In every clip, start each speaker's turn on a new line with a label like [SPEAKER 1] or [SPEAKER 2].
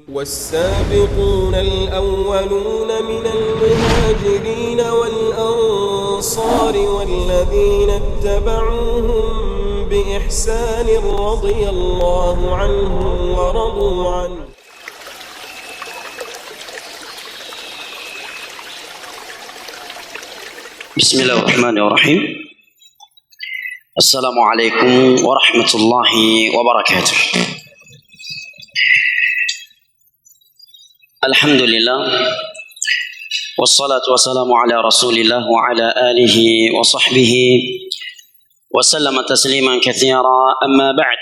[SPEAKER 1] والسابقون الأولون من المهاجرين والأنصار والذين اتبعوهم بإحسان رضي الله عنهم ورضوا عنه.
[SPEAKER 2] بسم الله الرحمن الرحيم. السلام عليكم ورحمة الله وبركاته. الحمد لله والصلاة والسلام على رسول الله وعلى آله وصحبه وسلم تسليما كثيرا. أما بعد,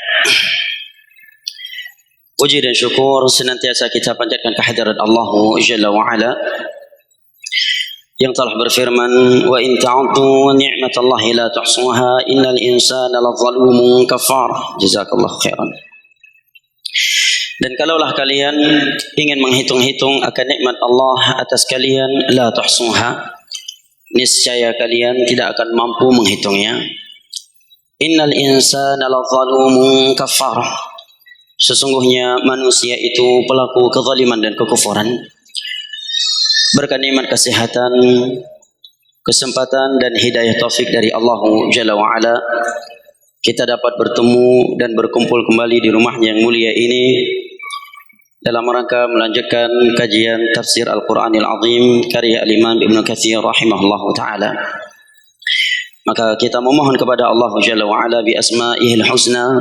[SPEAKER 2] puji dan syukur senantiasa kita panjatkan kehadirat Allah Jalla wa Ala yang telah berfirman, wa in ta'uddu ni'matallahi la tuhsuha innal insana ladzalumun kafar. Jazakallahu khairan. Dan kalaulah kalian ingin menghitung-hitung akan nikmat Allah atas kalian, la tuhsuha, niscaya kalian tidak akan mampu menghitungnya. Innal insana ladzalumun kafar. Sesungguhnya manusia itu pelaku kezaliman dan kekufuran. Berkat nikmat kesehatan, kesempatan dan hidayah taufik dari Allah Jalla wa Ala, kita dapat bertemu dan berkumpul kembali di rumahnya yang mulia ini dalam rangka melanjutkan kajian tafsir Al-Quranil Azim karya Al-Imam Ibn Katsir rahimahullah ta'ala. Maka kita memohon kepada Allah Jalla wa Ala bi asma'ihil husna,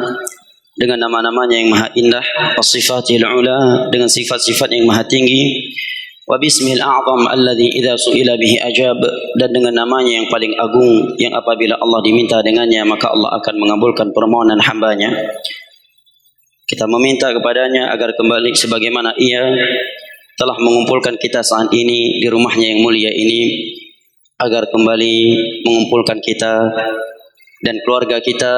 [SPEAKER 2] dengan nama-namanya yang maha indah, was-sifatihil ula, dengan sifat-sifat yang maha tinggi, wa bismil a'zam alladhi idza su'ila bihi ajab, dan dengan namanya yang paling agung yang apabila Allah diminta dengannya maka Allah akan mengabulkan permohonan hambanya. Kita meminta kepadanya agar kembali sebagaimana ia telah mengumpulkan kita saat ini di rumahnya yang mulia ini, agar kembali mengumpulkan kita dan keluarga kita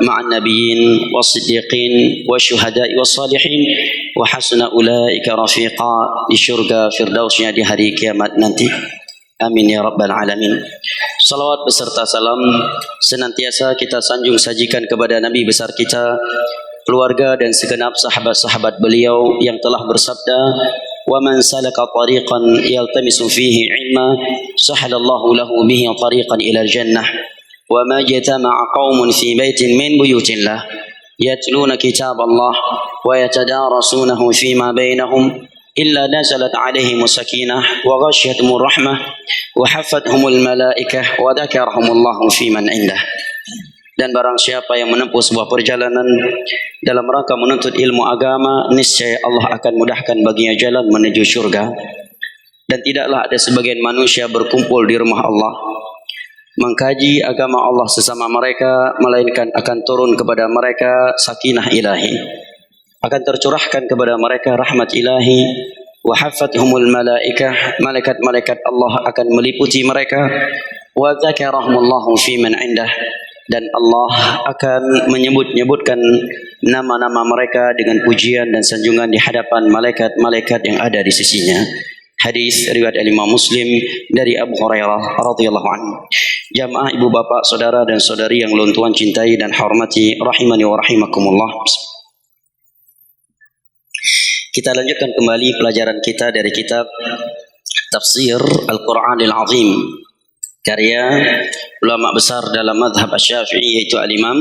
[SPEAKER 2] ma'an nabiyyin was-siddiqin wasyuhada'i was-salihin wa hasuna ulaika rafiqa, di syurga firdausnya di hari kiamat nanti. Amin ya rabbal alamin. Salawat beserta salam senantiasa kita sanjung sajikan kepada Nabi besar kita, keluarga dan segenap sahabat-sahabat beliau yang telah bersabda, wa man salaka tariqan yaltamisu fihi ilma sahalallahu lahu bihi tariqan ila jannah wa ma jatama'a qaumun fi baitin min buyutillah yatluna kitaballah wa yatadarasunahu fima bainahum illa nazalat alaihimus sakinah wa ghasyiyatuhumur rahmah wa hafathumul malaikah wa dzakarahumullahu fiman indah. Dan barang siapa yang menempuh sebuah perjalanan dalam rangka menuntut ilmu agama, niscaya Allah akan mudahkan baginya jalan menuju surga. Dan tidaklah ada sebagian manusia berkumpul di rumah Allah mengkaji agama Allah sesama mereka, melainkan akan turun kepada mereka sakinah ilahi, akan tercurahkan kepada mereka rahmat ilahi, wa hafathumul malaikah, malaikat-malaikat Allah akan meliputi mereka, wa dzakarahumullahu fiman indah, dan Allah akan menyebut-nyebutkan nama-nama mereka dengan pujian dan sanjungan di hadapan malaikat-malaikat yang ada di sisinya. Hadis riwayat Imam Muslim dari Abu Hurairah radhiyallahu anhu. Jamaah ibu bapak, saudara dan saudari yang ulun tuan cintai dan hormati, rahimani wa rahimakumullah. Kita lanjutkan kembali pelajaran kita dari kitab Tafsir Al-Quranil Azim karya ulama besar dalam mazhab Asy-Syafi'i, yaitu Al-Imam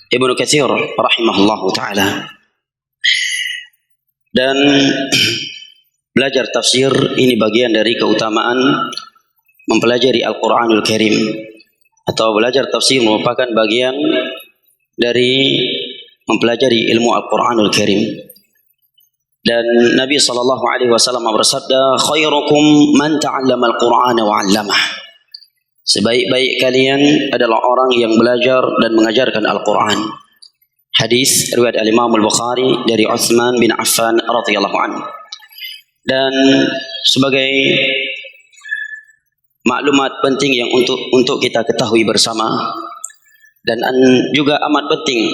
[SPEAKER 2] Ibnu Katsir rahimahullahu taala. Dan belajar tafsir ini bagian dari keutamaan mempelajari Al-Quranul Karim, atau belajar tafsir merupakan bagian dari mempelajari ilmu Al-Quranul Karim. Dan Nabi SAW bersabda, khairukum man ta'allama al-Qur'ana wa 'allamah. Sebaik-baik kalian adalah orang yang belajar dan mengajarkan Al-Quran. Hadis riwayat Al-Imam Al-Bukhari dari Utsman bin Affan radhiyallahu anhu. Dan sebagai maklumat penting yang untuk kita ketahui bersama, dan juga amat penting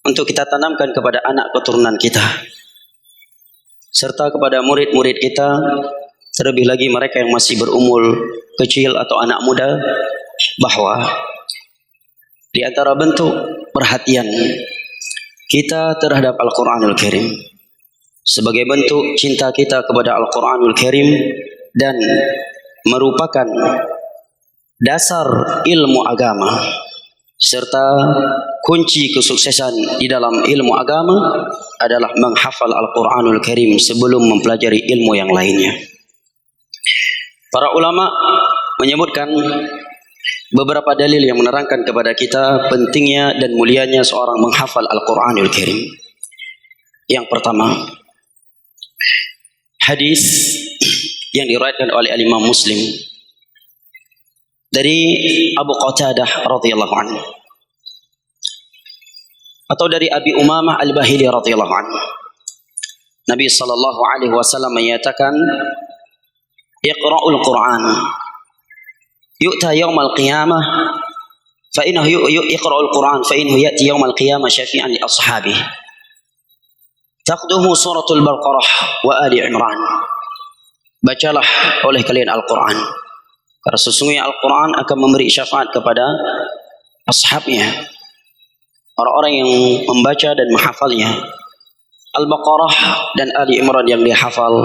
[SPEAKER 2] untuk kita tanamkan kepada anak keturunan kita serta kepada murid-murid kita, terlebih lagi mereka yang masih berumur kecil atau anak muda, bahwa di antara bentuk perhatian kita terhadap Al-Quranul Karim sebagai bentuk cinta kita kepada Al-Quranul Karim dan merupakan dasar ilmu agama serta kunci kesuksesan di dalam ilmu agama adalah menghafal Al-Quranul Karim sebelum mempelajari ilmu yang lainnya. Para ulama menyebutkan beberapa dalil yang menerangkan kepada kita pentingnya dan mulianya seorang menghafal Al-Quranul Karim. Yang pertama, hadis yang diriwayatkan oleh Imam Muslim dari Abu Qatadah radhiyallahu anhu atau dari Abi Umamah Al-Bahili radhiyallahu anhu. Nabi sallallahu alaihi wasallam menyatakan, "Iqra'ul Qur'an yu'ta yaumal qiyamah fa innahu iqra'ul Qur'an fa innahu ya'ti yaumal qiyamah syafi'an li ashabihi." Taqduhu suratul Baqarah wa Ali Imran. Bacalah oleh kalian Al-Quran, karena sesungguhnya Al-Quran akan memberi syafaat kepada ashabnya, orang-orang yang membaca dan menghafalnya. Al-Baqarah dan Ali Imran yang dia hafal,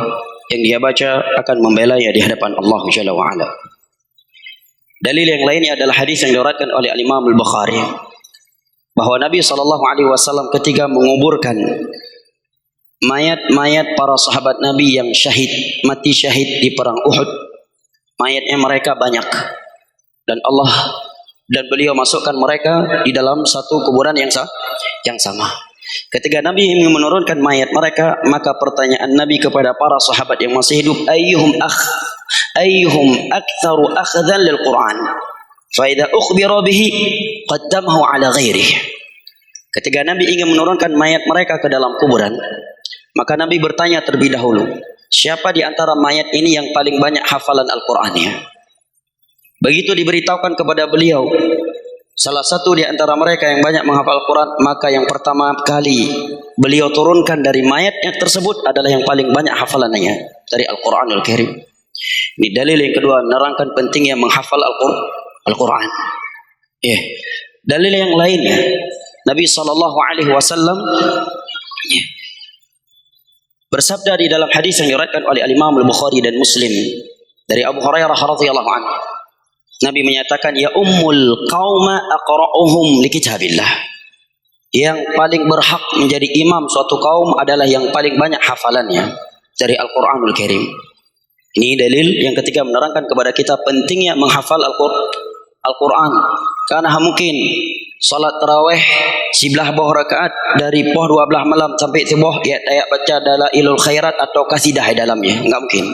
[SPEAKER 2] yang dia baca akan membelanya di hadapan Allah Jalla wa'ala. Dalil yang lainnya adalah hadis yang diriwayatkan oleh Imam Al-Bukhari bahwa Nabi SAW ketika menguburkan mayat-mayat para sahabat Nabi yang syahid, mati syahid di perang Uhud, mayatnya mereka banyak, dan beliau masukkan mereka di dalam satu kuburan yang sama. Ketika Nabi ingin menurunkan mayat mereka, maka pertanyaan Nabi kepada para sahabat yang masih hidup, ayyuhum aktsaru akhdhan lil Qur'an fa idza ukhbira bihi qaddamahu ala ghairihi. Ketika Nabi ingin menurunkan mayat mereka ke dalam kuburan, maka Nabi bertanya terlebih dahulu, siapa di antara mayat ini yang paling banyak hafalan Al-Qur'annya? Begitu diberitahukan kepada beliau salah satu di antara mereka yang banyak menghafal Al-Quran, maka yang pertama kali beliau turunkan dari mayatnya tersebut adalah yang paling banyak hafalannya dari Al-Quranul Karim. Ini dalil yang kedua menerangkan pentingnya menghafal Al-Quran. Dalil yang lainnya, Nabi SAW bersabda di dalam hadis yang diriwayatkan oleh Imam Al-Bukhari dan Muslim dari Abu Hurairah radhiyallahu anhu. Nabi menyatakan, ya ummul qauma aqra'uhum li kitabillah. Yang paling berhak menjadi imam suatu kaum adalah yang paling banyak hafalannya dari Al-Qur'anul Karim. Ini dalil yang ketiga menerangkan kepada kita pentingnya menghafal Al-Qur'an. Karena mungkin salat tarawih sebelah bawah rakaat dari poh 12 malam sampai subuh ya baca dalailul khairat atau kasidah di dalamnya, enggak mungkin.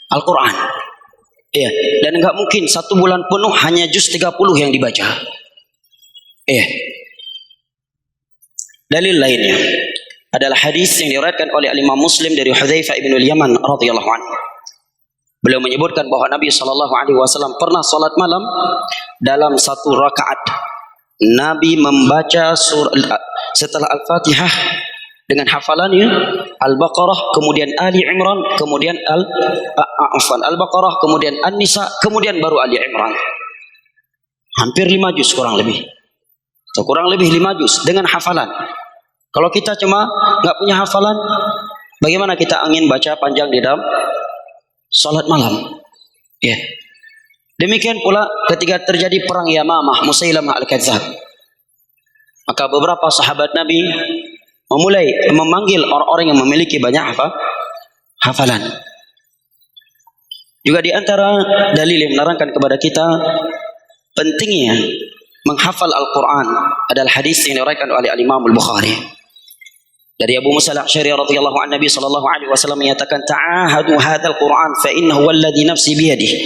[SPEAKER 2] Al-Qur'an. Dan enggak mungkin satu bulan penuh hanya juz 30 yang dibaca. Dalil lainnya adalah hadis yang diriwayatkan oleh Imam Muslim dari Hudzaifah bin Al-Yaman radhiyallahu anhu. Beliau menyebutkan bahwa Nabi SAW pernah salat malam dalam satu rakaat. Nabi membaca setelah Al-Fatihah dengan hafalannya Al-Baqarah, kemudian Ali Imran, kemudian Al-Baqarah, kemudian An-Nisa, kemudian baru Ali Imran. Hampir 5 juz kurang lebih. Atau kurang lebih 5 juz dengan hafalan. Kalau kita cuma nggak punya hafalan, bagaimana kita ingin baca panjang di dalam salat malam? Demikian pula ketika terjadi perang Yamamah, Musailamah Al-Kadzdzab, maka beberapa sahabat Nabi memulai memanggil orang-orang yang memiliki banyak hafalan. Juga di antara dalil yang menerangkan kepada kita pentingnya menghafal Al-Quran adalah hadis yang diriwayatkan oleh Imam Al-Bukhari dari Abu Musa Al-Asy'ari radhiyallahu anhu. Nabi sallallahu alaihi wasallam menyatakan, ta'ahadu hadzal Qur'an fa innahu walladhi nafsi biyadihi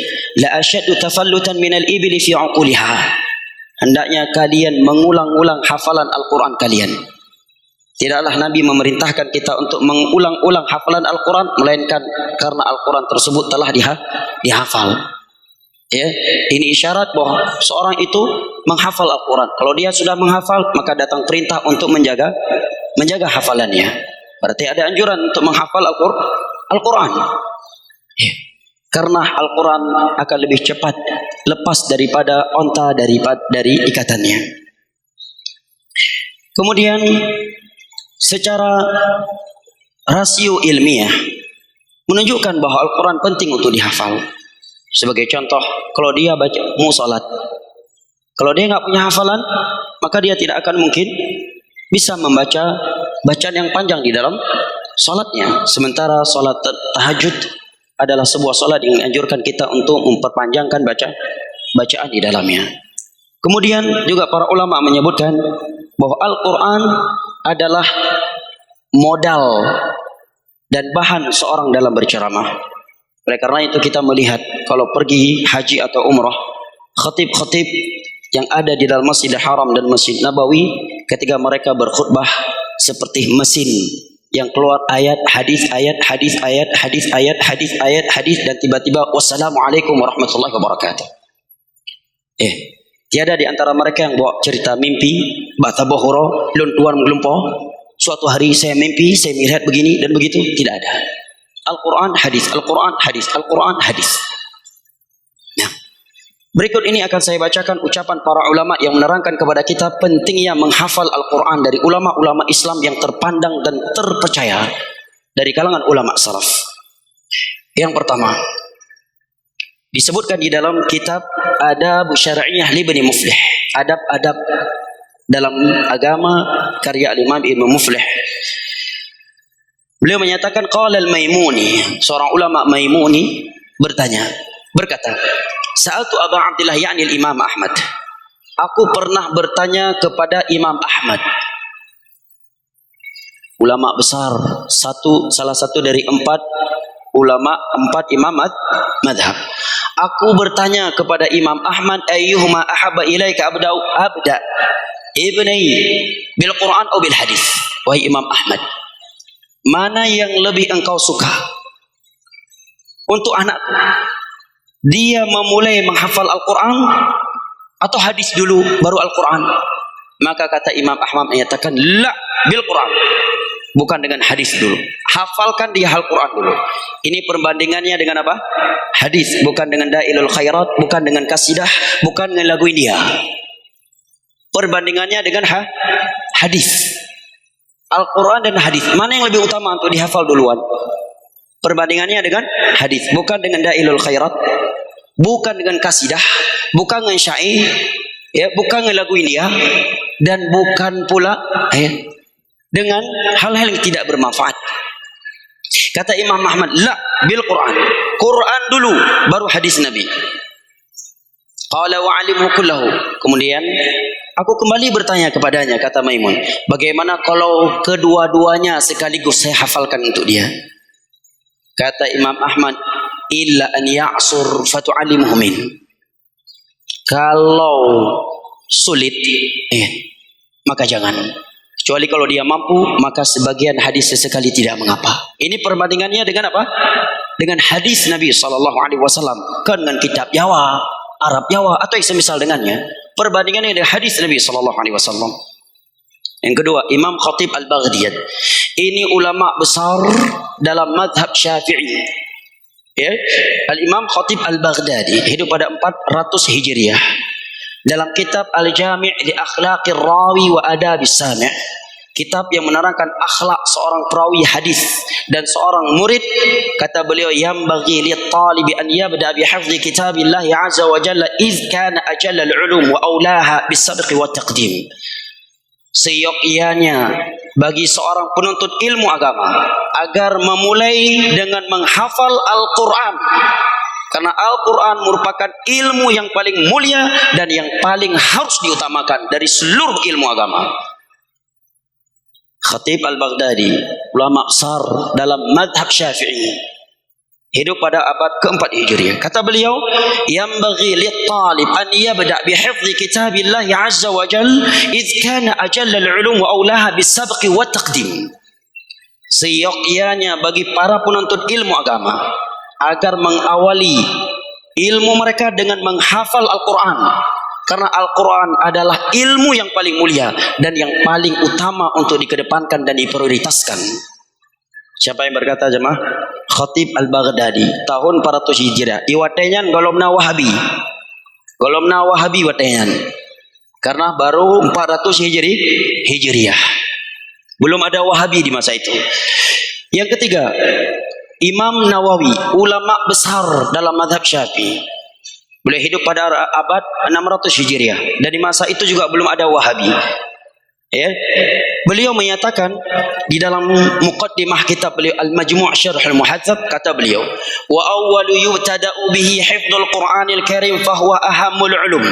[SPEAKER 2] la ashaddu tafallutan minal ibli fi 'uquliha. Hendaknya kalian mengulang-ulang hafalan Al-Quran kalian. Tidaklah Nabi memerintahkan kita untuk mengulang-ulang hafalan Al-Quran, melainkan karena Al-Quran tersebut telah dihafal. Ini isyarat bahwa seorang itu menghafal Al-Quran. Kalau dia sudah menghafal, maka datang perintah untuk menjaga hafalannya. Berarti ada anjuran untuk menghafal Al-Quran. Karena Al-Quran akan lebih cepat lepas daripada onta dari ikatannya. Kemudian secara rasio ilmiah menunjukkan bahwa Al-Quran penting untuk dihafal. Sebagai contoh, kalau dia mau sholat, kalau dia nggak punya hafalan, maka dia tidak akan mungkin bisa membaca bacaan yang panjang di dalam sholatnya. Sementara sholat tahajud adalah sebuah sholat yang menganjurkan kita untuk memperpanjangkan bacaan di dalamnya. Kemudian juga para ulama menyebutkan bahwa Al-Quran adalah modal dan bahan seorang dalam berceramah. Oleh karena itu kita melihat kalau pergi haji atau umrah, khatib-khatib yang ada di dalam Masjidil Haram dan Masjid Nabawi, ketika mereka berkhutbah seperti mesin yang keluar ayat, hadis, ayat, hadis, ayat, hadis, ayat, hadis, ayat, hadis, dan tiba-tiba wassalamualaikum warahmatullahi wabarakatuh. Tiada di antara mereka yang bawa cerita mimpi, bata bohoro, luntuan gelumpoh. Suatu hari saya mimpi, saya melihat begini dan begitu. Tidak ada. Al-Quran hadis, Al-Quran hadis, Al-Quran hadis. Nah, berikut ini akan saya bacakan ucapan para ulama yang menerangkan kepada kita pentingnya menghafal Al-Quran dari ulama-ulama Islam yang terpandang dan terpercaya dari kalangan ulama salaf. Yang pertama, disebutkan di dalam kitab Adab Syar'iyyah li Ibnu Muflih, adab-adab dalam agama karya Imam Ibnu Muflih. Beliau menyatakan qala al-Maimuni, seorang ulama Maimuni berkata, sa'altu Abu Abdillah ya'ni al-Imam Ahmad. Aku pernah bertanya kepada Imam Ahmad, ulama besar, salah satu dari empat imam madhab. Aku bertanya kepada Imam Ahmad, ayyuhuma ahabba ilaika abda ibni bil Quran atau bil hadis? Wahai Imam Ahmad, mana yang lebih engkau suka untuk anakku? Dia memulai menghafal Al-Quran atau hadis dulu baru Al-Quran? Maka kata Imam Ahmad menyatakan, la bil Quran, bukan dengan hadis dulu. Hafalkan dia Al-Quran dulu. Ini perbandingannya dengan apa? Hadis, bukan dengan Dailul Khairat, bukan dengan kasidah, bukan dengan lagu India. Perbandingannya dengan hadis. Al-Quran dan hadis, mana yang lebih utama untuk dihafal duluan? Perbandingannya dengan hadis, bukan dengan Dailul Khairat, bukan dengan kasidah, bukan dengan syair, bukan dengan lagu India, dan bukan pula dengan hal-hal yang tidak bermanfaat. Kata Imam Ahmad, la bil Quran, Quran dulu baru hadis Nabi. Qala wa alimhu kullahu. Kemudian aku kembali bertanya kepadanya, kata Maimun, bagaimana kalau kedua-duanya sekaligus saya hafalkan untuk dia? Kata Imam Ahmad, illa an ya'sur fatu'allimuhu min. Kalau sulit, maka jangan. Kecuali kalau dia mampu, maka sebagian hadis sesekali tidak mengapa. Ini perbandingannya dengan apa? Dengan hadis Nabi SAW, kan dengan kitab Jawa, Arab Jawa, atau yang semisal dengannya. Perbandingannya dengan hadis Nabi SAW. Yang kedua, Imam Khatib Al-Baghdadi. Ini ulama besar dalam madhab Syafi'i. Al-Imam Khatib Al-Baghdadi hidup pada 400 Hijriah. Dalam kitab Al-Jami' li Akhlaqir Rawi wa Adabis Sami', kitab yang menerangkan akhlak seorang perawi hadis dan seorang murid, kata beliau, yambaghi lit-talibi an yabda bi hifdzi kitabillah azza wa jalla iz kana ajalla al-ulum wa aulaha bis-sabqi wa taqdim. Seyogyanya bagi seorang penuntut ilmu agama agar memulai dengan menghafal Al-Quran, karena Al-Quran merupakan ilmu yang paling mulia dan yang paling harus diutamakan dari seluruh ilmu agama. Khatib Al-Baghdadi, ulama besar dalam madhab Syafi'i, hidup pada abad keempat Hijriah. Kata beliau, yambaghi lit-talib an yabda bi hifdzi kitabillah azza wa jalla id kana ajalla al-ulum wa aulaha bis-sabqi wa taqdim. Seyogyanya bagi para penuntut ilmu agama agar mengawali ilmu mereka dengan menghafal Al-Quran, karena Al-Quran adalah ilmu yang paling mulia dan yang paling utama untuk dikedepankan dan diprioritaskan. Siapa yang berkata jemaah? Khatib Al-Baghdadi, tahun 400 Hijriah. Iwatenyan golomna Wahabi. Golomna Wahabi watenyan. Karena baru 400 Hijriah. Belum ada Wahabi di masa itu. Yang ketiga, Imam Nawawi, ulama besar dalam mazhab Syafi'i. Beliau hidup pada abad 600 Hijriah dan di masa itu juga belum ada Wahabi. Ya. Beliau menyatakan di dalam muqaddimah kitab beliau Al-Majmu' Syarh Al-Muhadzab, kata beliau, wa awwalu yubtada'u bihi hifdzul Qur'anil Karim fa huwa ahammul ulum.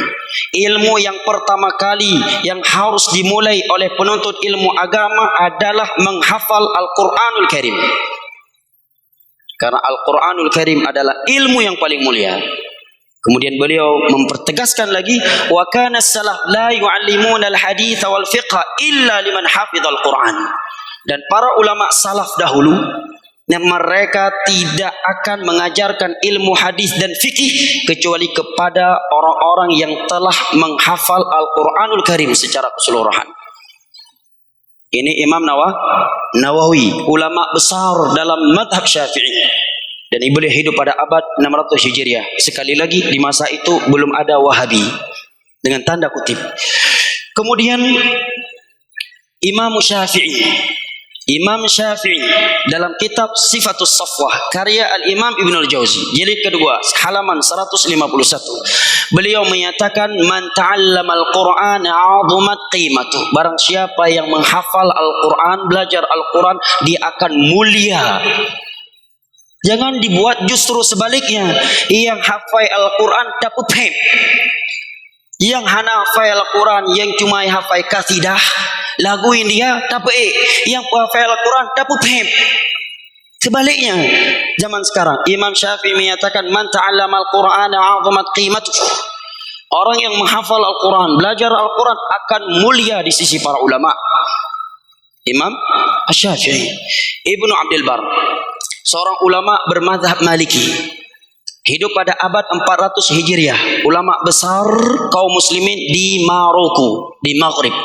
[SPEAKER 2] Ilmu yang pertama kali yang harus dimulai oleh penuntut ilmu agama adalah menghafal Al-Qur'anul Karim. Karena Al-Qur'anul Karim adalah ilmu yang paling mulia. Kemudian beliau mempertegaskan lagi, wa kana salaf la yu'allimuna al-hadits wal fiqh illa liman hafizal Qur'an. Dan para ulama salaf dahulu yang mereka tidak akan mengajarkan ilmu hadis dan fikih kecuali kepada orang-orang yang telah menghafal Al-Qur'anul Karim secara keseluruhan. Ini Imam Nawawi, ulama besar dalam mazhab Syafi'i. Dan beliau hidup pada abad 600 Hijriah. Sekali lagi, di masa itu belum ada Wahabi. Dengan tanda kutip. Kemudian Imam Syafi'i dalam kitab Sifatus Safwah karya Al-Imam Ibnul Jauzi jilid kedua halaman 151, beliau menyatakan, man ta'allama al-Qur'an 'azumat qimatuh. Barang siapa yang menghafal Al-Qur'an, belajar Al-Qur'an, dia akan mulia. Jangan dibuat justru sebaliknya. Yang hafal Al-Quran dapat pem. Yang hafal Al-Quran yang cuma hafal kasidah, lagu India dapat Yang hafal Al-Quran dapat pem. Sebaliknya, zaman sekarang Imam Syafi'i menyatakan, man ta'allama al-Qur'ana 'azamat qimatuh. Orang yang menghafal Al-Quran, belajar Al-Quran akan mulia di sisi para ulama. Imam Syafi'i. Ibnu Abdul Bar, seorang ulama bermazhab Maliki, hidup pada abad 400 Hijriah, ulama besar kaum muslimin di Maroko, di Maghrib.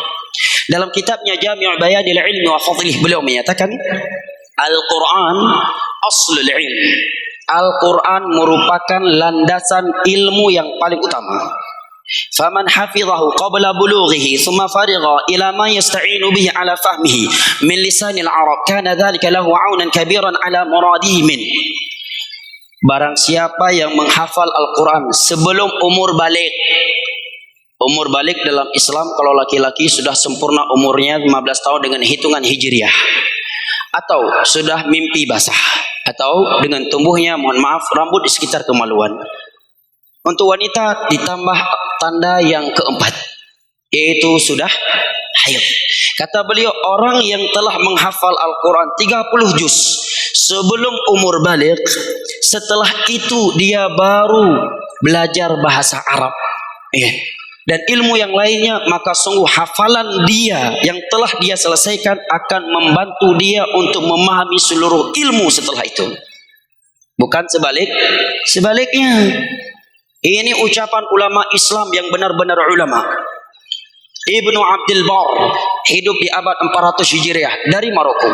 [SPEAKER 2] Dalam kitabnya Jami' Bayanil Ilmi wa Fadlih, beliau menyatakan, Al-Quran aslul ilm. Al-Quran merupakan landasan ilmu yang paling utama. Faman hafizahu qabla bulughihi thumma farigha ila ma yasta'inu bihi ala fahmihi min lisanil Arab kana dhalika lahu 'aunan kabiran ala muradihi min. Barang siapa yang menghafal Al-Quran sebelum umur balik. Umur balik dalam Islam kalau laki-laki sudah sempurna umurnya 15 tahun dengan hitungan Hijriah, atau sudah mimpi basah, atau dengan tumbuhnya, mohon maaf, rambut di sekitar kemaluan. Untuk wanita ditambah tanda yang keempat, yaitu sudah haid. Kata beliau, orang yang telah menghafal Al-Quran 30 juz sebelum umur balik, setelah itu dia baru belajar bahasa Arab dan ilmu yang lainnya, maka sungguh hafalan dia yang telah dia selesaikan akan membantu dia untuk memahami seluruh ilmu setelah itu. Bukan sebaliknya. Ini ucapan ulama Islam yang benar-benar ulama. Ibnu Abdul Bar hidup di abad 400 Hijriah dari Maroko.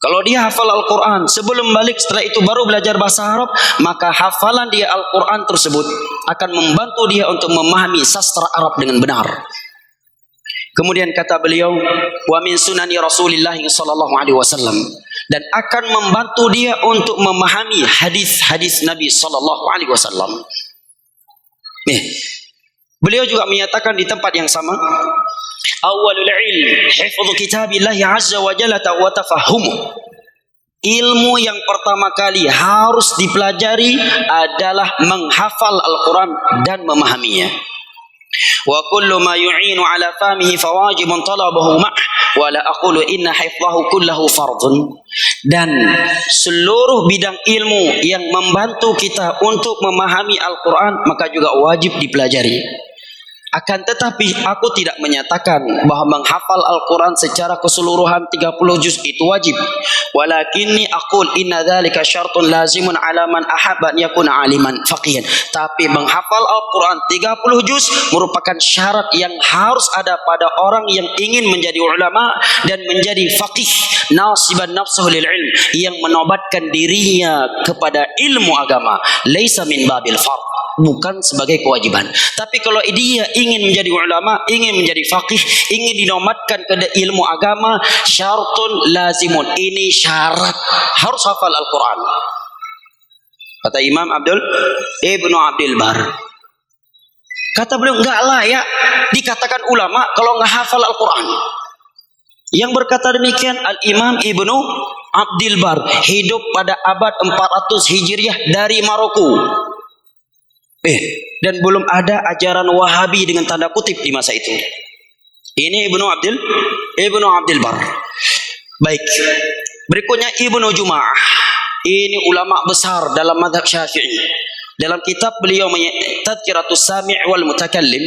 [SPEAKER 2] Kalau dia hafal Al-Quran sebelum balik, setelah itu baru belajar bahasa Arab, maka hafalan dia Al-Quran tersebut akan membantu dia untuk memahami sastra Arab dengan benar. Kemudian kata beliau, wa min sunani Rasulillah sallallahu alaihi wasallam, dan akan membantu dia untuk memahami hadis-hadis Nabi sallallahu alaihi wasallam. Beliau juga menyatakan di tempat yang sama, awwalul ilm hifdzu kitabillah azza wa jalla wa tafahumuh. Ilmu yang pertama kali harus dipelajari adalah menghafal Al-Quran dan memahaminya. Wa kullu ma yu'inu ala fahmihi fawajibun talabahu ma' wa la aqulu inna hifdhahu kullahu fardun. Dan seluruh bidang ilmu yang membantu kita untuk memahami Al-Quran maka juga wajib dipelajari. Akan tetapi aku tidak menyatakan bahwa menghafal Al-Quran secara keseluruhan 30 juz itu wajib. Walakinni aqul inna dhalika syartun lazimun ala man ahabba an yakuna aliman faqihan. Tapi menghafal Al-Quran 30 juz merupakan syarat yang harus ada pada orang yang ingin menjadi ulama dan menjadi faqih, nasiban nafsuhu lil ilm, yang menobatkan dirinya kepada ilmu agama. Laisa min babil fard, bukan sebagai kewajiban. Tapi kalau dia ingin menjadi ulama, ingin menjadi faqih, ingin dinobatkan ke ilmu agama, syartun lazimun. Ini syarat, harus hafal Al-Quran. Kata Imam Ibnu Abdul Bar. Kata beliau, enggak layak dikatakan ulama kalau enggak hafal Al-Quran. Yang berkata demikian Al-Imam Ibnu Abdul Bar, hidup pada abad 400 Hijriah dari Maroko. Dan belum ada ajaran Wahabi dengan tanda kutip di masa itu. Ini Ibnu Abdul Bar. Baik. Berikutnya Ibnu Juma'ah. Ini ulama besar dalam mazhab Syafi'i. Dalam kitab beliau Tadhkiratus Sami' wal Mutakallim,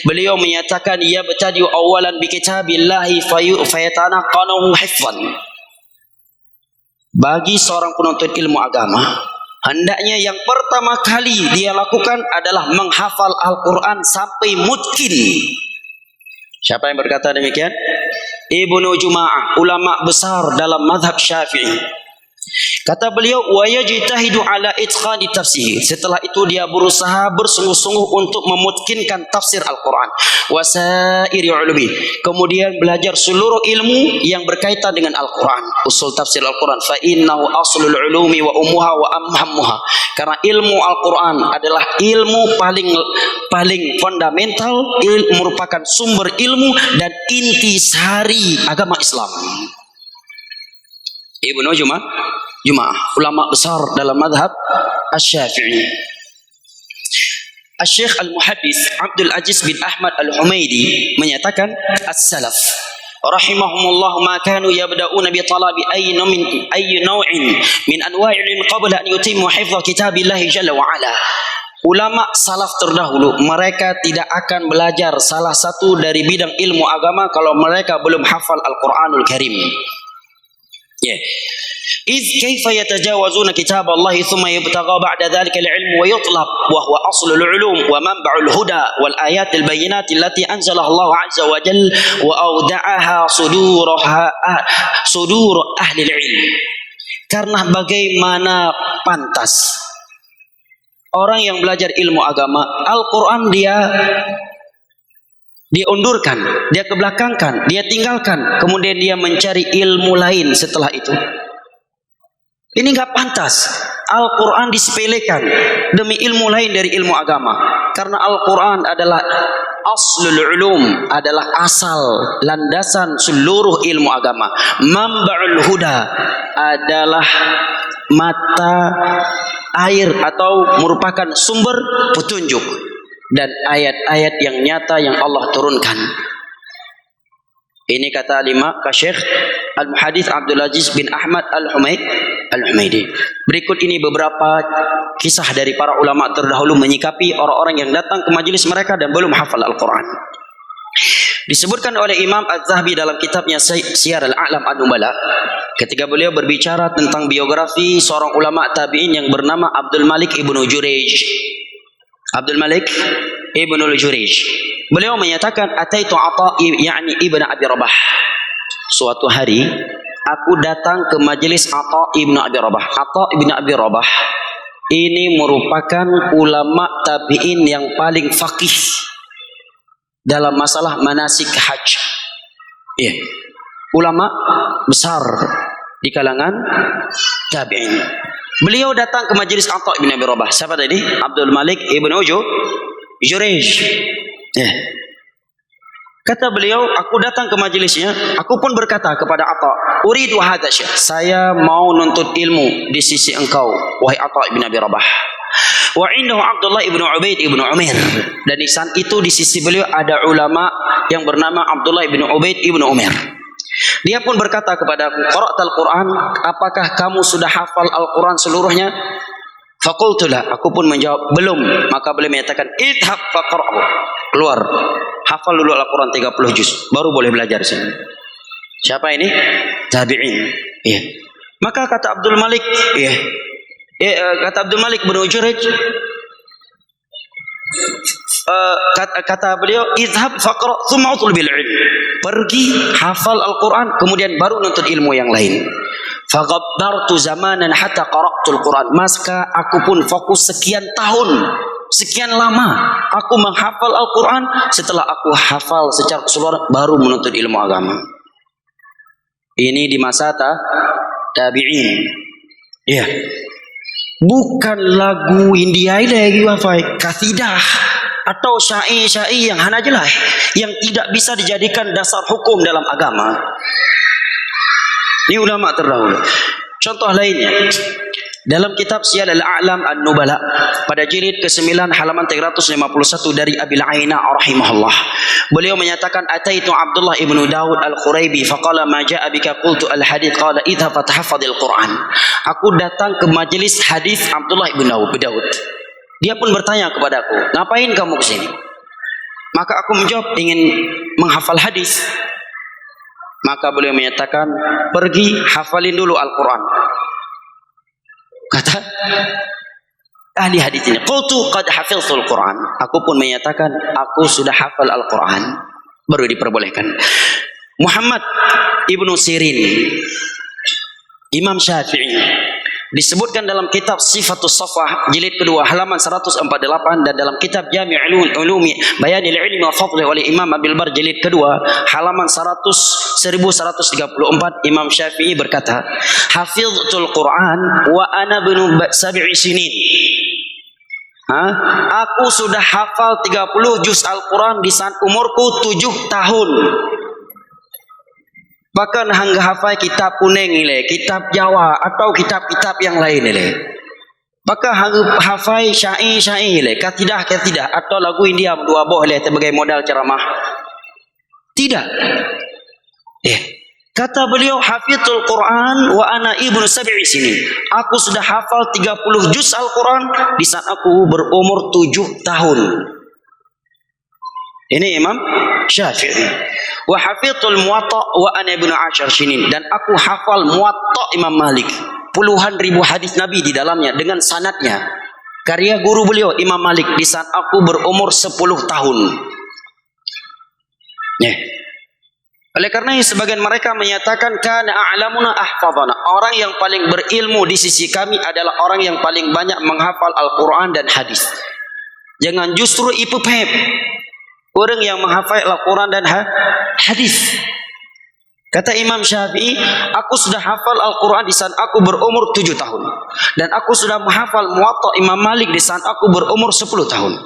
[SPEAKER 2] beliau menyatakan yabtadi'u awalan bi kitabillahi fayatanaqanu hifdhan. Bagi seorang penuntut ilmu agama, hendaknya yang pertama kali dia lakukan adalah menghafal Al-Quran sampai mutkin. Siapa yang berkata demikian? Ibnu Juma'ah, ulama besar dalam mazhab Syafi'i. Kata beliau, wa yajtahidu ala itqani tafsir. Setelah itu dia berusaha bersungguh-sungguh untuk memutkinkan tafsir Al-Quran. Wasairi ulumi. Kemudian belajar seluruh ilmu yang berkaitan dengan Al-Quran. Usul tafsir Al-Quran. Fa innahu aslul ulumi wa ummuha wa amhammuha. Karena ilmu Al-Quran adalah ilmu paling fundamental, merupakan sumber ilmu dan intisari agama Islam. Ibnu Juma'ah, ulama besar dalam madhab Asy-Syafi'i. Asy-Syaikh Al-Muhaddits Abdul Aziz bin Ahmad Al-Humaidi menyatakan, as-salaf rahimahumullah ma kanu yabda'una bi talabi ayyi naw'in min anwa'il ilm qabla an yutimmu hifdha kitabillahi jalla wa ala. Ulama salaf terdahulu, mereka tidak akan belajar salah satu dari bidang ilmu agama kalau mereka belum hafal Al-Quranul Karim. إذ كيف يتجاوزون كتاب الله ثم يبتغى بعد ذلك العلم ويطلب وهو أصل العلوم ومنبع الهدى والآيات البينات التي أنزلها الله عز وجل وأودعها صدور أهل العلم. Karena bagaimana pantas orang yang belajar ilmu agama, Al-Quran dia undurkan, dia kebelakangkan, dia tinggalkan, kemudian dia mencari ilmu lain setelah itu. Ini enggak pantas. Al-Quran disepelekan demi ilmu lain dari ilmu agama. Karena Al-Quran adalah aslul ulum, adalah asal, landasan seluruh ilmu agama. Manba'ul huda adalah mata air atau merupakan sumber petunjuk dan ayat-ayat yang nyata yang Allah turunkan. Ini kata Syekh Al-Muhaddits Abdul Aziz bin Ahmad Al-Humaidi. Berikut ini beberapa kisah dari para ulama terdahulu menyikapi orang-orang yang datang ke majelis mereka dan belum hafal Al-Quran. Disebutkan oleh Imam Az-Zahabi dalam kitabnya Siyar Al-A'lam An-Nubala, ketika beliau berbicara tentang biografi seorang ulama tabi'in yang bernama Abdul Malik Ibnu Jurayj. Beliau menyatakan, ataitu Atha ibn Abi Rabah. Suatu hari aku datang ke majelis Atha ibn Abi Rabah. Atha ibn Abi Rabah ini merupakan ulama tabi'in yang paling faqih dalam masalah manasik haji. Ulama besar di kalangan tabi'in. Beliau datang ke majelis Atha ibn Abi Rabah. Siapa tadi? Abdul Malik ibn Jurayj. Kata beliau, aku datang ke majelisnya, aku pun berkata kepada Atha, uridu hadza syekh, saya mau nuntut ilmu di sisi engkau, wahai Atha ibn Abi Rabah. Wa indahu Abdullah ibn Ubaid ibn Umair, dan di saat itu di sisi beliau ada ulama yang bernama Abdullah ibn Ubaid ibn Umair. Dia pun berkata kepadaku, qara'tal Quran, apakah kamu sudah hafal Al-Quran seluruhnya? Faqultu la, aku pun menjawab belum. Maka beliau menyatakan, idhab faqra'hu, keluar, hafal dulu Al-Quran 30 juz, baru boleh belajar sini. Siapa ini? Tabi'in. Maka kata Abdul Malik, kata Abdul Malik bin Jurayj, kata beliau, idhab faqra' thumma utlub bil ilm, pergi hafal Al-Quran kemudian baru nuntut ilmu yang lain. Faghabbartu zamanan hatta qara'tul Quran, maka aku pun fokus sekian tahun Sekian lama aku menghafal Al-Quran, setelah aku hafal secara keseluruhan baru menuntut ilmu agama. Ini di masa tabi'in. Ya. Bukan lagu India lagi wafai, kasidah atau syair-syair yang hanajalah, yang tidak bisa dijadikan dasar hukum dalam agama. Ini ulama terdahulu. Contoh lainnya, dalam kitab Siyar Al-A'lam An-Nubala pada jilid ke-9 halaman 351 dari Abil Aina rahimahullah, beliau menyatakan, ataitu Abdullah ibn Daud Al-Khuraibi faqala ma ja'a bika qultu al-hadith qala idha fatahfadil Quran. Aku datang ke majelis hadis Abdullah ibn Daud. Dia pun bertanya kepadaku, ngapain kamu ke sini? Maka aku menjawab, ingin menghafal hadis. Maka beliau menyatakan, pergi hafalin dulu Al-Quran. Kata ahli hadis ini, qultu qad hafiztul Quran. Aku pun menyatakan, aku sudah hafal Al-Quran. Baru diperbolehkan. Muhammad ibnu Sirin, Imam Syafi'i, disebutkan dalam kitab Sifatus Safah jilid kedua halaman 148 dan dalam kitab Jami'ul Ulumi Bayanil Ilmi wa Fadli oleh Imam Abil Bar jilid kedua halaman 1134, Imam Syafi'i berkata, hafiztul Quran wa ana binu sab'i sinin. Aku sudah hafal 30 juz Al-Quran di saat umurku 7 tahun. Bahkan hangga hafal kitab kuning ile, kitab Jawa atau kitab-kitab yang lain ile. Bahkan hangga hafal syair-syair ile, katidah atau lagu India dua boh ile sebagai modal ceramah. Tidak. Kata beliau, hafizul Quran wa ana ibnu sab'i sinin. Aku sudah hafal 30 juz Al-Quran di saat aku berumur 7 tahun. Ini Imam Syafi'i. Wa hafizul Muwatta wa ana ibnu 10 sinin, dan aku hafal Muwatta Imam Malik. Puluhan ribu hadis Nabi di dalamnya dengan sanadnya. Karya guru beliau Imam Malik di saat aku berumur 10 tahun. Oleh karena itu sebagian mereka menyatakan kana a'lamuna ahfadana. Orang yang paling berilmu di sisi kami adalah orang yang paling banyak menghafal Al-Quran dan hadis. Jangan justru ipepep orang yang menghafal Al-Quran dan hadis. Kata Imam Syafi'i, aku sudah hafal Al-Quran di saat aku berumur 7 tahun. Dan aku sudah menghafal Muwatta Imam Malik di saat aku berumur 10 tahun.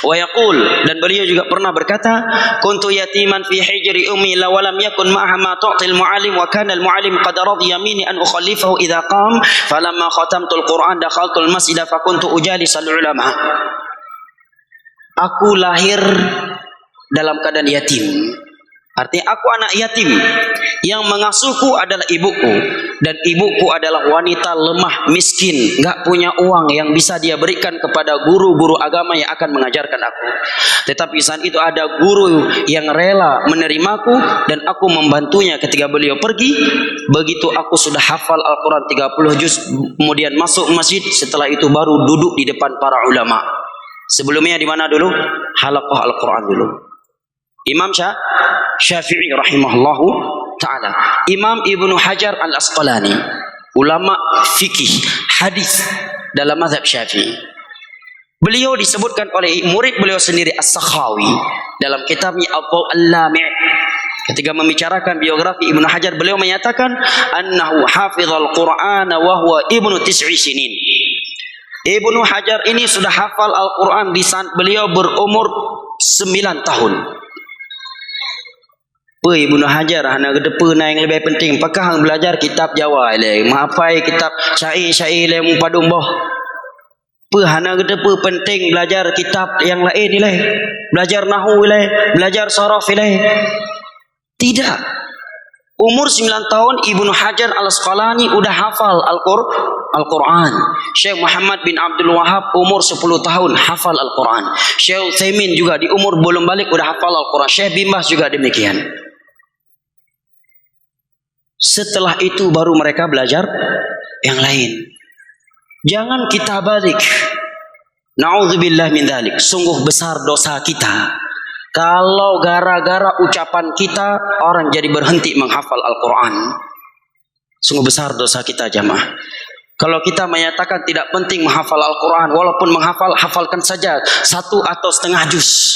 [SPEAKER 2] Wa yaqul, dan beliau juga pernah berkata, kuntu yatiman fi hijri ummi la walam yakun ma'aha ma tu'til mu'allim wa kana al-mu'allim qad radiya minni an ukhallifahu idza qam falamma khatamtul Quran dakhaltul masjid fa kuntu ujalisal ulama. Aku lahir dalam keadaan yatim. Artinya aku anak yatim. Yang mengasuhku adalah ibuku. Dan ibuku adalah wanita lemah, miskin, enggak punya uang yang bisa dia berikan kepada guru-guru agama yang akan mengajarkan aku. Tetapi saat itu ada guru yang rela menerimaku dan aku membantunya ketika beliau pergi. Begitu aku sudah hafal Al-Quran 30 juz, kemudian masuk masjid, setelah itu baru duduk di depan para ulama. Sebelumnya di mana dulu? Halaqah Al-Quran dulu. Imam Syafi'i rahimahullahu ta'ala. Imam Ibnu Hajar Al-Asqalani, ulama fikih hadis dalam mazhab Syafi'i. Beliau disebutkan oleh murid beliau sendiri As-Sakhawi dalam kitabnya Al-Lami'. Ketika membicarakan biografi Ibnu Hajar, beliau menyatakan annahu hafizal Qur'an wa huwa ibnu 9 sinin. Ibnu Hajar ini sudah hafal Al-Quran di saat beliau berumur 9 tahun. Ibnu Hajar hana gedepa na yang lebih penting. Pakah hang belajar kitab Jawa le, menghafal kitab syair-syair le mumpadung boh. Hana gedepa penting belajar kitab yang lain ni le. Belajar nahwu le, belajar saraf le. Tidak. Umur 9 tahun Ibnu Hajar Al-Asqalani udah hafal Al-Quran. Syekh Muhammad bin Abdul Wahab umur 10 tahun hafal Al-Quran. Syekh Utsaimin juga di umur belum balik udah hafal Al-Quran. Syekh bin Baz juga demikian. Setelah itu baru mereka belajar yang lain. Jangan kita balik. Na'udzubillah min dzalik. Sungguh besar dosa kita kalau gara-gara ucapan kita orang jadi berhenti menghafal Al-Quran. Sungguh besar dosa kita jamaah. Kalau kita menyatakan tidak penting menghafal Al-Quran, walaupun menghafal, hafalkan saja 1 atau setengah juz.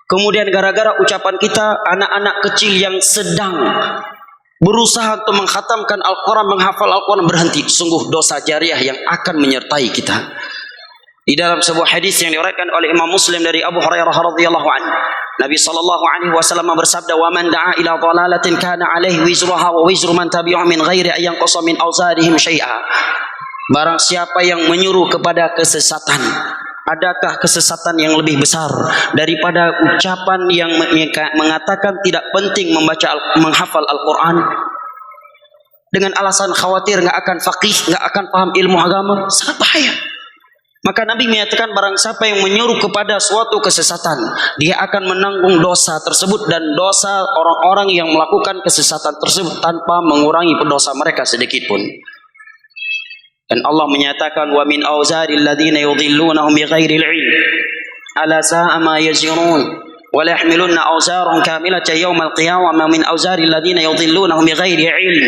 [SPEAKER 2] Kemudian gara-gara ucapan kita, anak-anak kecil yang sedang berusaha untuk mengkhatamkan Al-Quran, menghafal Al-Quran berhenti. Sungguh dosa jariah yang akan menyertai kita. Di dalam sebuah hadis yang diriwayatkan oleh Imam Muslim dari Abu Hurairah radhiyallahu anhu, Nabi sallallahu alaihi wasallam bersabda, "Wa man da'a ila dhalalatin kana 'alaihi wizruha wa wizru man tabi'ahu min ghairi an yanqasa min awzarihim syai'a." Barang siapa yang menyuruh kepada kesesatan, adakah kesesatan yang lebih besar daripada ucapan yang mengatakan tidak penting menghafal Al-Quran dengan alasan khawatir nggak akan faqih, nggak akan paham ilmu agama? Sangat bahaya. Maka Nabi menyatakan barang siapa yang menyuruh kepada suatu kesesatan, dia akan menanggung dosa tersebut dan dosa orang-orang yang melakukan kesesatan tersebut tanpa mengurangi dosa mereka sedikit pun. Dan Allah menyatakan, wa min awzaril ladzina yudhillunahum bighairil ilm ala sa'a ma yazirun wa la yahmilunna awzarahum kamilatan yaumal qiyamah ma min awzaril ladzina yudhillunahum bighairi ilm.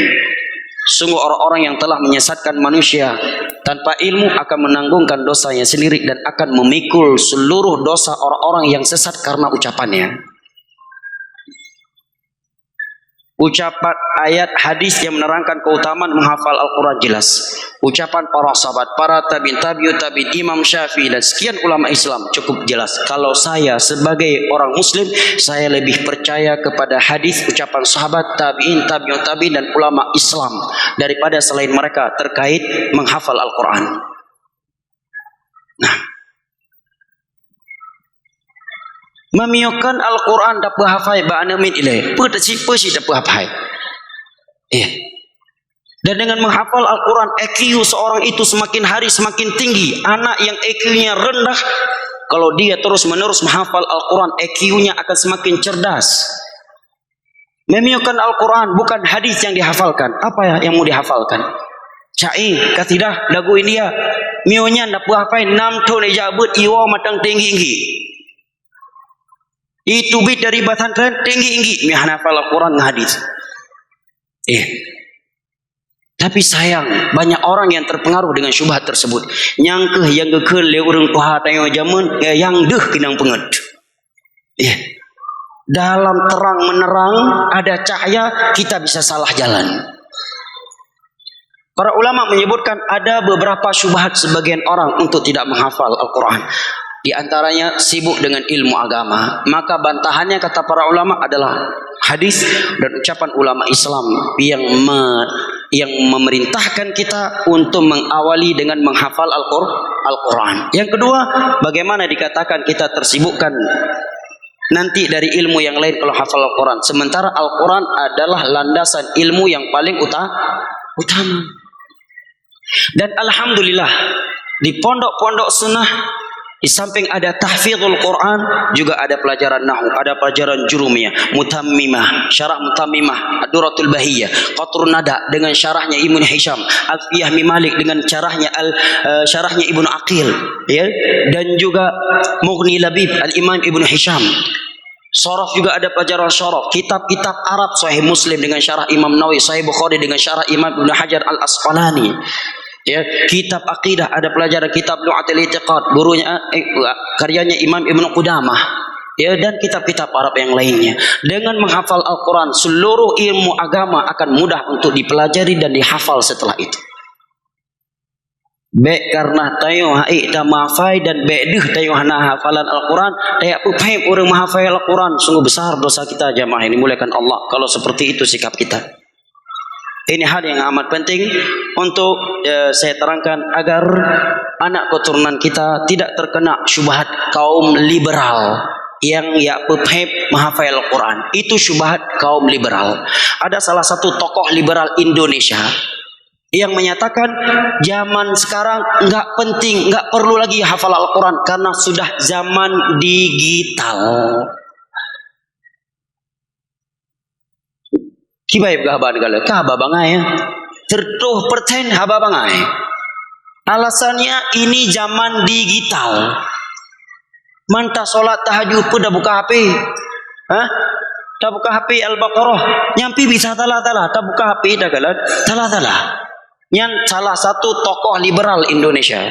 [SPEAKER 2] Sungguh orang-orang yang telah menyesatkan manusia tanpa ilmu akan menanggungkan dosanya sendiri dan akan memikul seluruh dosa orang-orang yang sesat karena ucapannya. Ucapan ayat hadis yang menerangkan keutamaan menghafal Al-Quran jelas. Ucapan para sahabat, para tabi'in, tabi'ut tabi'in, Imam Syafi'i dan sekian ulama Islam cukup jelas. Kalau saya sebagai orang Muslim, saya lebih percaya kepada hadis ucapan sahabat, tabi'in, tabi'ut tabi'in dan ulama Islam daripada selain mereka terkait menghafal Al-Quran. Nah, memiokan Al-Quran dapat hafai ba'ana min ilai. Persi dapat hafai. Dan dengan menghafal Al-Quran, IQ seorang itu semakin hari semakin tinggi. Anak yang IQ-nya rendah, kalau dia terus-menerus menghafal Al-Quran, IQ-nya akan semakin cerdas. Memiokan Al-Quran bukan hadis yang dihafalkan. Apa yang mau dihafalkan? Cai, katidah, lagu India. Mionya dapat hafai 6 tahun ijabut iwa matang tinggi-tinggi. Itu bit dari batan keren tinggi-tinggi. Mi hafal Al-Quran hadis. Tapi sayang, banyak orang yang terpengaruh dengan syubhat tersebut. Nyangkeh yang gekel le urang tuha tayo jaman yang deh kinang penget. Dalam terang menerang ada cahaya, kita bisa salah jalan. Para ulama menyebutkan ada beberapa syubhat sebagian orang untuk tidak menghafal Al-Quran. Di antaranya sibuk dengan ilmu agama. Maka bantahannya kata para ulama adalah hadis dan ucapan ulama Islam yang memerintahkan kita untuk mengawali dengan menghafal Al-Quran. Yang kedua, bagaimana dikatakan kita tersibukkan nanti dari ilmu yang lain kalau hafal Al-Quran. Sementara Al-Quran adalah landasan ilmu yang paling utama. Dan Alhamdulillah, di pondok-pondok sunnah, di samping ada tahfidzul Quran, juga ada pelajaran nahwu, ada pelajaran jurumiyah, mutammimah, syarah mutammimah, ad-duratul bahiyah, qatrun nada dengan syarahnya Ibnu Hisham, Alfiyah Mimalik dengan syarahnya syarahnya Ibnu Aqil, ya, dan juga Mughni Labib Al-Imam Ibnu Hisham. Syaraf juga ada pelajaran syaraf, kitab-kitab Arab, Sahih Muslim dengan syarah Imam Nawawi, Sahih Bukhari dengan syarah Imam Ibnu Hajar Al-Asqalani. Ya, kitab akidah ada pelajaran kitab Lu'atul I'tiqad, gurunya karyanya Imam Ibnu Qudamah. Ya, dan kitab-kitab Arab yang lainnya. Dengan menghafal Al-Quran, seluruh ilmu agama akan mudah untuk dipelajari dan dihafal setelah itu. Baik karena tayo hai ta mahfai dan baik deh tayo hana hafalan Al-Quran, tayo paham orang menghafal Al-Quran, sungguh besar dosa kita jamaah ini, muliakan Allah kalau seperti itu sikap kita. Ini hal yang amat penting untuk saya terangkan agar anak keturunan kita tidak terkena syubhat kaum liberal yang menghafal Al-Quran. Itu syubhat kaum liberal. Ada salah satu tokoh liberal Indonesia yang menyatakan zaman sekarang nggak penting, nggak perlu lagi hafal Al-Quran karena sudah zaman digital. Kibai gaban gala kah babangai tertuh perten haba bangai. Alasannya ini zaman digital. Manta solat tahajud pun dah buka HP. Dah buka HP Al-Baqarah. Nyampi bisa tala-tala. Dah buka HP dah galat tala-tala. Yang salah satu tokoh liberal Indonesia.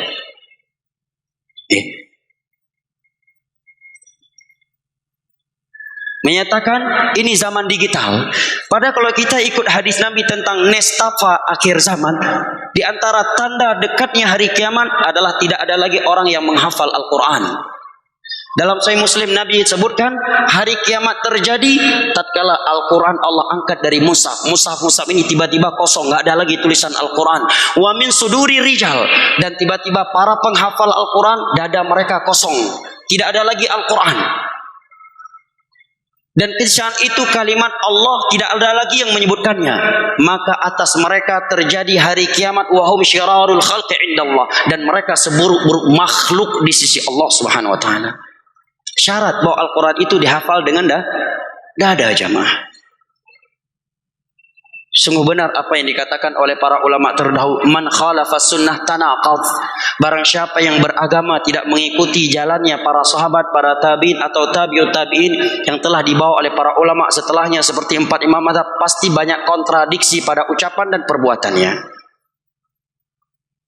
[SPEAKER 2] Menyatakan ini zaman digital. Padahal kalau kita ikut hadis Nabi tentang nestafa akhir zaman, di antara tanda dekatnya hari kiamat adalah tidak ada lagi orang yang menghafal Al-Quran. Dalam Sahih Muslim Nabi sebutkan hari kiamat terjadi tatkala Al-Quran Allah angkat dari mushaf. Mushaf ini tiba-tiba kosong, nggak ada lagi tulisan Al-Quran. Wa min suduri rijal, dan tiba-tiba para penghafal Al-Quran dada mereka kosong, tidak ada lagi Al-Quran. Dan saat itu kalimat Allah tidak ada lagi yang menyebutkannya. Maka atas mereka terjadi hari kiamat wahum syirarul khalqi indallah, dan mereka seburuk-buruk makhluk di sisi Allah Subhanahu wa taala. Syarat bahwa Al-Quran itu dihafal dengan dada jamaah. Sungguh benar apa yang dikatakan oleh para ulama terdahulu, man khalafa sunnah tanaqad. Barang siapa yang beragama tidak mengikuti jalannya para sahabat, para tabi'in atau tabi'ut tabi'in yang telah dibawa oleh para ulama setelahnya seperti 4 imam mazhab, pasti banyak kontradiksi pada ucapan dan perbuatannya.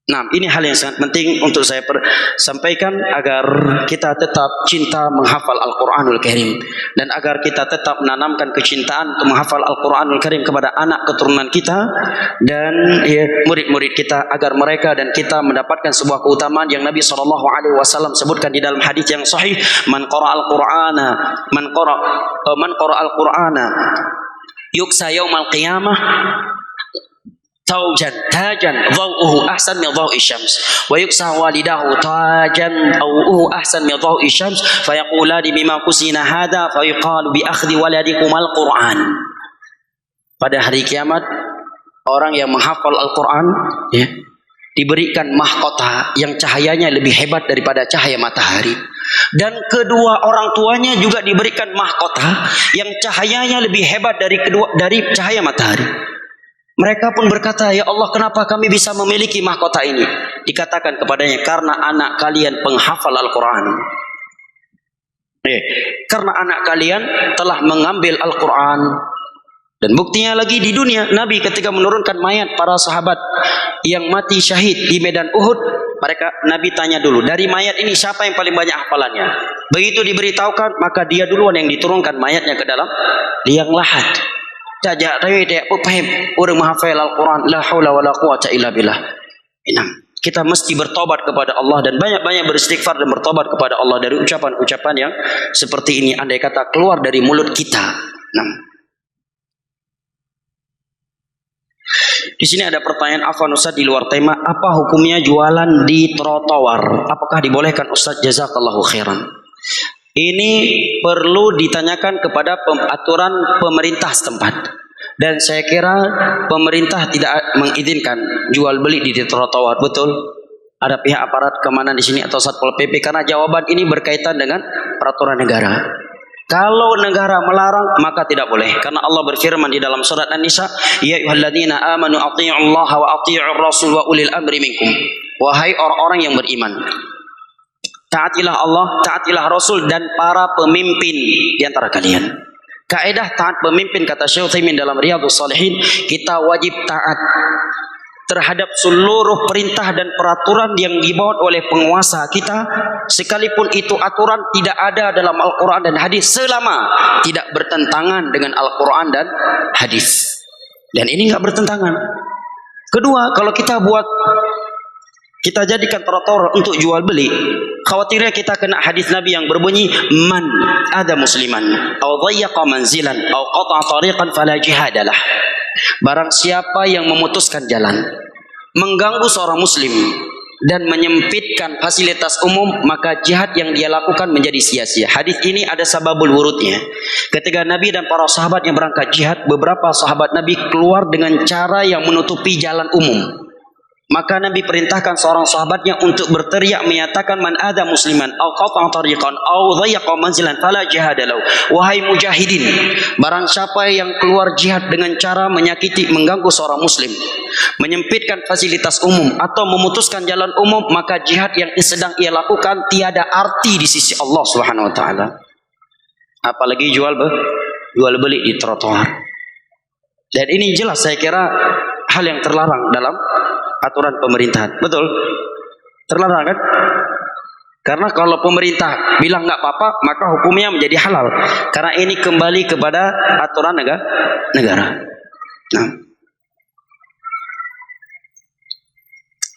[SPEAKER 2] Nah, ini hal yang sangat penting untuk saya sampaikan agar kita tetap cinta menghafal Al-Quranul Karim, dan agar kita tetap menanamkan kecintaan untuk menghafal Al-Quranul Karim kepada anak keturunan kita dan murid-murid kita, agar mereka dan kita mendapatkan sebuah keutamaan yang Nabi SAW sebutkan di dalam hadis yang sahih, man qara al-Qur'ana yuksa yaumal qiyamah tajan dhau'uhu ahsan min dhau'i syams wa yuksa walidahu tajan dhau'uhu ahsan min dhau'i syams fayaqulani bima kusina hadha fayuqalu bi akhdhi waladikum al-Qur'an. Pada hari kiamat orang yang menghafal Al-Quran diberikan mahkota yang cahayanya lebih hebat daripada cahaya matahari, dan kedua orang tuanya juga diberikan mahkota yang cahayanya lebih hebat dari cahaya matahari. Mereka pun berkata, ya Allah, kenapa kami bisa memiliki mahkota ini? Dikatakan kepadanya, karena anak kalian penghafal Al-Quran. Karena anak kalian telah mengambil Al-Quran. Dan buktinya lagi di dunia, Nabi ketika menurunkan mayat para sahabat yang mati syahid di medan Uhud, Nabi tanya dulu, dari mayat ini siapa yang paling banyak hafalannya? Begitu diberitahukan, maka dia duluan yang diturunkan mayatnya ke dalam liang lahat. Tajak rawi dia paham orang menghafal Al-Quran, la haula wala quwata illa billah. Kita mesti bertobat kepada Allah dan banyak-banyak beristighfar dan bertobat kepada Allah dari ucapan-ucapan yang seperti ini, andai kata keluar dari mulut kita. Di sini ada pertanyaan afwan Ustaz di luar tema, apa hukumnya jualan di trotoar? Apakah dibolehkan Ustaz? Jazakallahu khairan. Ini perlu ditanyakan kepada aturan pemerintah setempat, dan saya kira pemerintah tidak mengizinkan jual beli di trotoar. Betul? Ada pihak aparat keamanan di sini atau Satpol PP, karena jawaban ini berkaitan dengan peraturan negara. Kalau negara melarang maka tidak boleh, karena Allah berfirman di dalam surat An-Nisa, ya ayyuhalladzina amanu athi'ullaha wa athi'ur rasul wa ulil amri minkum. Wahai orang-orang yang beriman, taatilah Allah, taatilah Rasul dan para pemimpin di antara kalian. Kaidah taat pemimpin, kata Syekh Utsaimin dalam Riyadhus Shalihin, kita wajib taat terhadap seluruh perintah dan peraturan yang dibawa oleh penguasa kita, sekalipun itu aturan tidak ada dalam Al-Quran dan hadis, selama tidak bertentangan dengan Al-Quran dan hadis. Dan ini nggak bertentangan. Kedua, kalau kita jadikan trotoar untuk jual beli, khawatirnya kita kena hadis Nabi yang berbunyi, man ada musliman aw dhayyaqa manzilan aw qata'a tariqan fala jihadalah. Barang siapa yang memutuskan jalan, mengganggu seorang muslim dan menyempitkan fasilitas umum, maka jihad yang dia lakukan menjadi sia-sia. Hadis ini ada sababul wurudnya. Ketika Nabi dan para sahabat yang berangkat jihad, beberapa sahabat Nabi keluar dengan cara yang menutupi jalan umum. Maka Nabi perintahkan seorang sahabatnya untuk berteriak menyatakan, man ada musliman aw qata'a tariqan aw dhayyaqa manzilan fala jihadalahu. Wahai mujahidin, barang siapa yang keluar jihad dengan cara menyakiti, mengganggu seorang muslim, menyempitkan fasilitas umum atau memutuskan jalan umum, maka jihad yang sedang ia lakukan tiada arti di sisi Allah Subhanahu wa taala. Apalagi jual beli di trotoar. Dan ini jelas saya kira hal yang terlarang dalam aturan pemerintahan. Betul? Terlarang kan? Karena kalau pemerintah bilang nggak apa-apa, maka hukumnya menjadi halal. Karena ini kembali kepada aturan negara. Nah,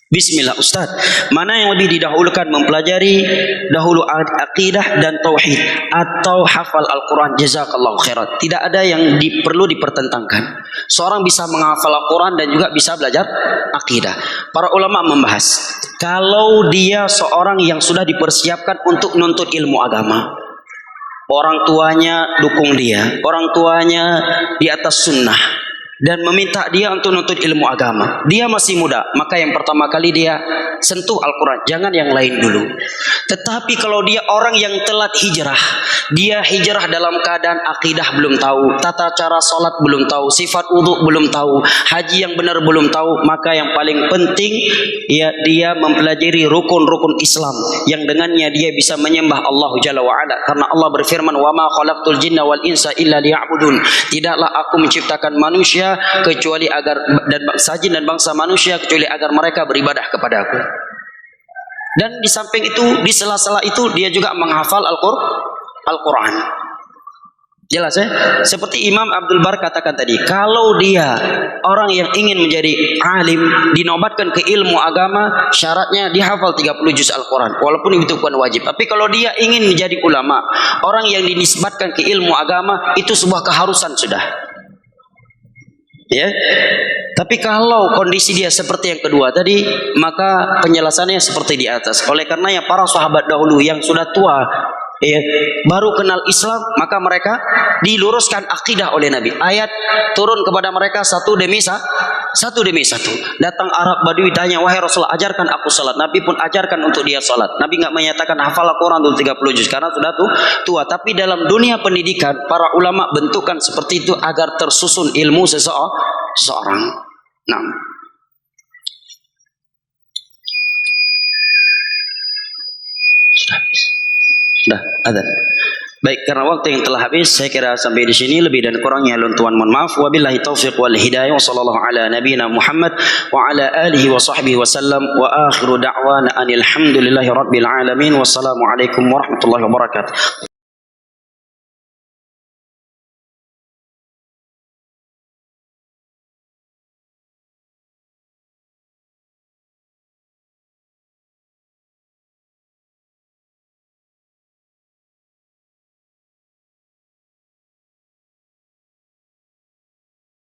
[SPEAKER 2] bismillah Ustaz, mana yang lebih didahulukan, mempelajari dahulu akidah dan tauhid atau hafal Al-Quran? Jazakallahu khairan. Tidak ada yang perlu dipertentangkan. Seorang bisa menghafal Al-Quran dan juga bisa belajar akidah. Para ulama membahas, kalau dia seorang yang sudah dipersiapkan untuk menuntut ilmu agama, orang tuanya dukung dia, orang tuanya di atas sunnah, dan meminta dia untuk menuntut ilmu agama, dia masih muda, maka yang pertama kali dia sentuh Al-Quran, jangan yang lain dulu. Tetapi kalau dia orang yang telat hijrah, dia hijrah dalam keadaan akidah belum tahu, tata cara sholat belum tahu, sifat wudhu belum tahu, haji yang benar belum tahu, maka yang paling penting ya dia mempelajari rukun-rukun Islam yang dengannya dia bisa menyembah Allah Jalla wa'ala. Karena Allah berfirman, wa ma khalaqtul jinna wal insa illa liya'budun. Tidaklah aku menciptakan manusia kecuali agar, dan bangsa jin dan bangsa manusia kecuali agar mereka beribadah kepada aku. Dan di samping itu, di sela-sela itu dia juga menghafal Al-Quran. Jelas ya? Seperti Imam Abdul Bar katakan tadi, kalau dia orang yang ingin menjadi alim, dinobatkan ke ilmu agama, syaratnya dia hafal 30 juz Al-Quran, walaupun itu bukan wajib. Tapi kalau dia ingin menjadi ulama, orang yang dinisbatkan ke ilmu agama, itu sebuah keharusan sudah. Ya, tapi kalau kondisi dia seperti yang kedua tadi, maka penjelasannya seperti di atas. Oleh karenanya para sahabat dahulu yang sudah tua, ya, baru kenal Islam, maka mereka diluruskan akidah oleh Nabi. Ayat turun kepada mereka satu demi satu. Datang Arab Badui tanya, wahai Rasulullah, ajarkan aku salat. Nabi pun ajarkan untuk dia salat. Nabi nggak menyatakan hafal Al-Quran dulu 30 juz karena sudah tua. Tapi dalam dunia pendidikan, para ulama bentukkan seperti itu agar tersusun ilmu seseorang. Nah, sudah ada. Baik, karena waktu yang telah habis, saya kira sampai di sini. Lebih dan kurangnya luntuan mohon maaf. Wabillahi taufiq wal hidayah. Wassallallahu ala nabiyina Muhammad wa ala alihi wa sahbihi wasallam. Wa akhiru da'wana anil hamdulillahi rabbil alamin. Wassalamualaikum warahmatullahi wabarakatuh.